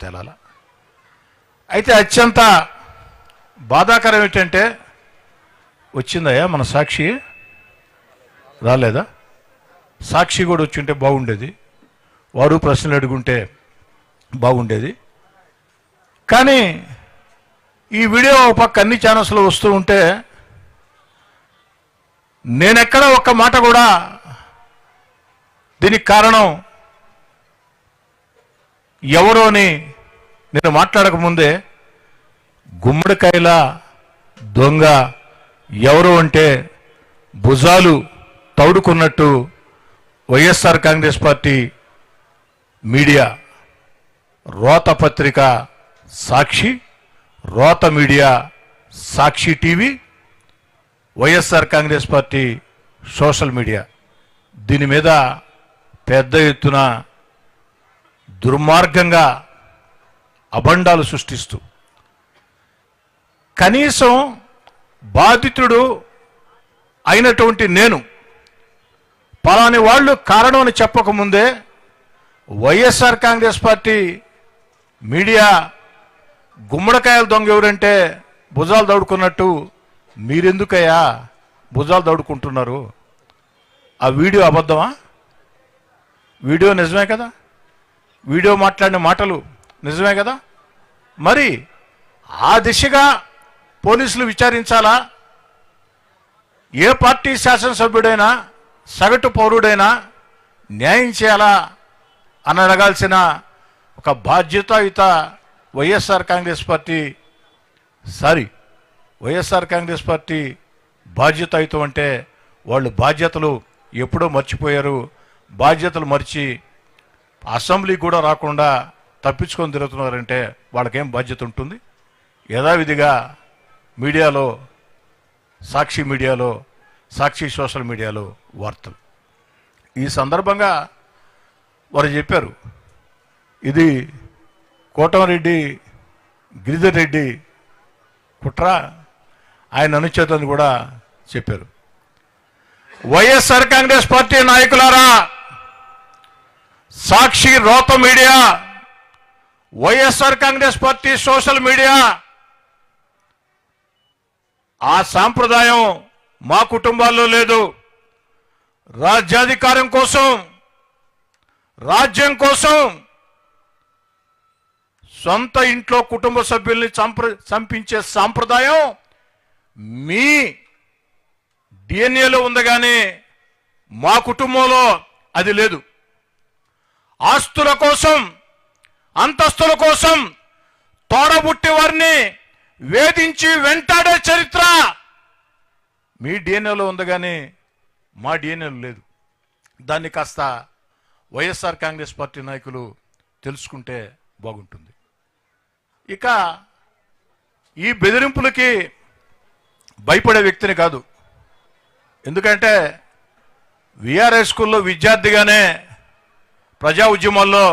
తేలాల. అయితే అత్యంత బాధాకరం ఏంటంటే వచ్చిందయ్యా మన సాక్షి రాలేదా? సాక్షి కూడా వచ్చింటే బాగుండేది, వారు ప్రశ్నలు అడుగుంటే బాగుండేది. కానీ ఈ వీడియో ఒక పక్క అన్ని ఛానల్స్లో వస్తూ ఉంటే నేనెక్కడ ఒక్క మాట కూడా దీనికి కారణం ఎవరో అని నేను మాట్లాడకముందే గుమ్మడికాయల దొంగ ఎవరు అంటే భుజాలు తౌడుకున్నట్టు వైఎస్ఆర్ కాంగ్రెస్ పార్టీ మీడియా, రోత పత్రిక సాక్షి, రోత media Sakshi TV, YSR Congress party social media దీని మీద పెద్ద ఎత్తున దుర్మార్గంగా అభండాలు సృష్టిస్తూ కనీసం బాధితుడు అయినటువంటి నేను పలాని వాళ్ళు కారణం అని చెప్పకముందే వైఎస్ఆర్ కాంగ్రెస్ పార్టీ మీడియా గుమ్మడికాయల దొంగ ఎవరంటే భుజాలు దౌడుకున్నట్టు మీరెందుకయ్యా భుజాలు దౌడుకుంటున్నారు? ఆ వీడియో అబద్ధమా? వీడియో నిజమే కదా? వీడియో మాట్లాడిన మాటలు నిజమే కదా? మరి ఆ దిశగా పోలీసులు విచారించాలా? ఏ పార్టీ శాసనసభ్యుడైనా సగటు పౌరుడైనా న్యాయం చేయాలా అని అడగాల్సిన ఒక బాధ్యతాయుత వైఎస్ఆర్ కాంగ్రెస్ పార్టీ బాధ్యతాయుతం అంటే వాళ్ళు బాధ్యతలు ఎప్పుడో మర్చిపోయారు. బాధ్యతలు మర్చి అసెంబ్లీ కూడా రాకుండా తప్పించుకొని తిరుగుతున్నారంటే వాళ్ళకేం బాధ్యత ఉంటుంది? యథావిధిగా మీడియాలో, సాక్షి మీడియాలో, సాక్షి సోషల్ మీడియాలో వార్తలు. ఈ సందర్భంగా వారు చెప్పారు, ఇది కోటమిరెడ్డి గిరిధర్ రెడ్డి కుట్ర, ఆయన అనుచేతని కూడా చెప్పారు. వైఎస్ఆర్ కాంగ్రెస్ పార్టీ నాయకులారా, సాక్షి రోత media, YSR Congress party social media, ఆ సాంప్రదాయం మా కుటుంబాల్లో లేదు. రాజ్యాధికారం కోసం, రాజ్యం కోసం సొంత ఇంట్లో కుటుంబ సభ్యుల్ని చంపించే సాంప్రదాయం మీ డిఎన్ఏలో ఉంది, కానీ మా కుటుంబంలో అది లేదు. ఆస్తుల కోసం, అంతస్తుల కోసం తోడబుట్టి వారిని వేధించి వెంటాడే చరిత్ర మీ డిఎన్ఏలో ఉంది, కానీ మా డిఎన్ఏలో లేదు. దాన్ని కాస్త వైఎస్ఆర్ కాంగ్రెస్ పార్టీ నాయకులు తెలుసుకుంటే బాగుంటుంది. ఇక ఈ బెదిరింపులకి భయపడే వ్యక్తిని కాదు. ఎందుకంటే విఆర్ఐ స్కూల్లో విద్యార్థిగానే ప్రజా ఉద్యమాల్లో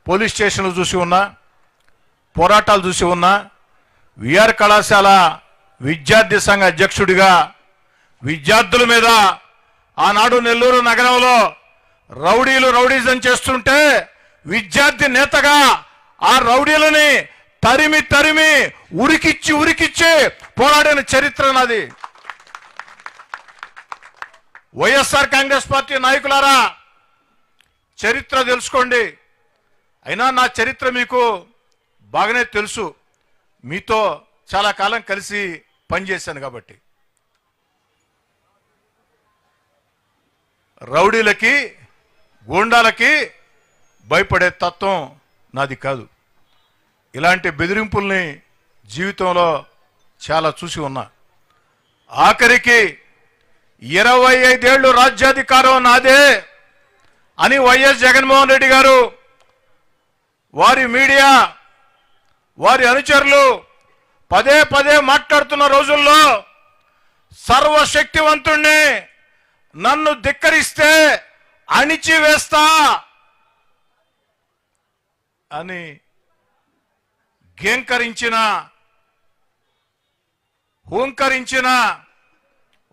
పోలీస్ స్టేషన్లు చూసి ఉన్నా, పోరాటాలు చూసి ఉన్నా, విఆర్ కళాశాల విద్యార్థి సంఘ అధ్యక్షుడిగా విద్యార్థుల మీద ఆనాడు నెల్లూరు నగరంలో రౌడీజం చేస్తుంటే విద్యార్థి నేతగా ఆ రౌడీలని తరిమి ఉరికిచ్చి పోరాడిన చరిత్ర నాది. వైఎస్ఆర్ కాంగ్రెస్ పార్టీ నాయకులారా, చరిత్ర తెలుసుకోండి. అయినా నా చరిత్ర మీకు బాగానే తెలుసు, మీతో చాలా కాలం కలిసి పనిచేశాను కాబట్టి. రౌడీలకి, గూండాలకి భయపడే తత్వం నాది కాదు. ఇలాంటి బెదిరింపుల్ని జీవితంలో చాలా చూసి ఉన్నా. ఆఖరికి 25 ఏళ్ళు రాజ్యాధికారం నాదే అని వైఎస్ జగన్మోహన్ రెడ్డి గారు, వారి మీడియా, వారి అనుచరులు పదే మాట్లాడుతున్న రోజుల్లో సర్వశక్తివంతుణ్ణి, నన్ను ధిక్కరిస్తే అణిచివేస్తా అని హూంకరించిన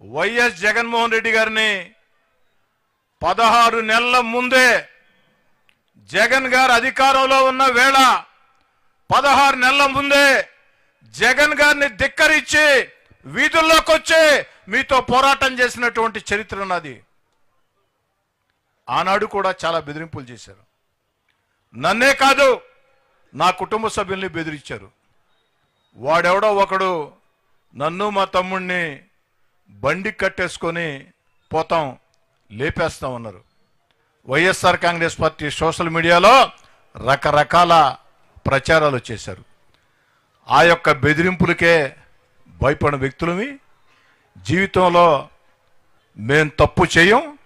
వైఎస్ జగన్మోహన్ రెడ్డి గారిని 16 నెలల ముందే జగన్ గారు అధికారంలో ఉన్న వేళ 16 నెలల ముందే జగన్ గారిని ధిక్కరించి వీధుల్లోకి వచ్చి మీతో పోరాటం చేసినటువంటి చరిత్ర ఉన్నది. ఆనాడు కూడా చాలా బెదిరింపులు చేశారు. నన్నే కాదు, నా కుటుంబ సభ్యుల్ని బెదిరించారు. వాడెవడో ఒకడు నన్ను మా తమ్ముడిని బండి కట్టేసుకొని పోతాం, లేపేస్తాం అన్నారు. వైఎస్ఆర్ కాంగ్రెస్ పార్టీ సోషల్ మీడియాలో రకరకాల ప్రచారాలు చేశారు. ఆ యొక్క బెదిరింపులకే భయపడిన వ్యక్తులమి. జీవితంలో మేం తప్పు చేయం,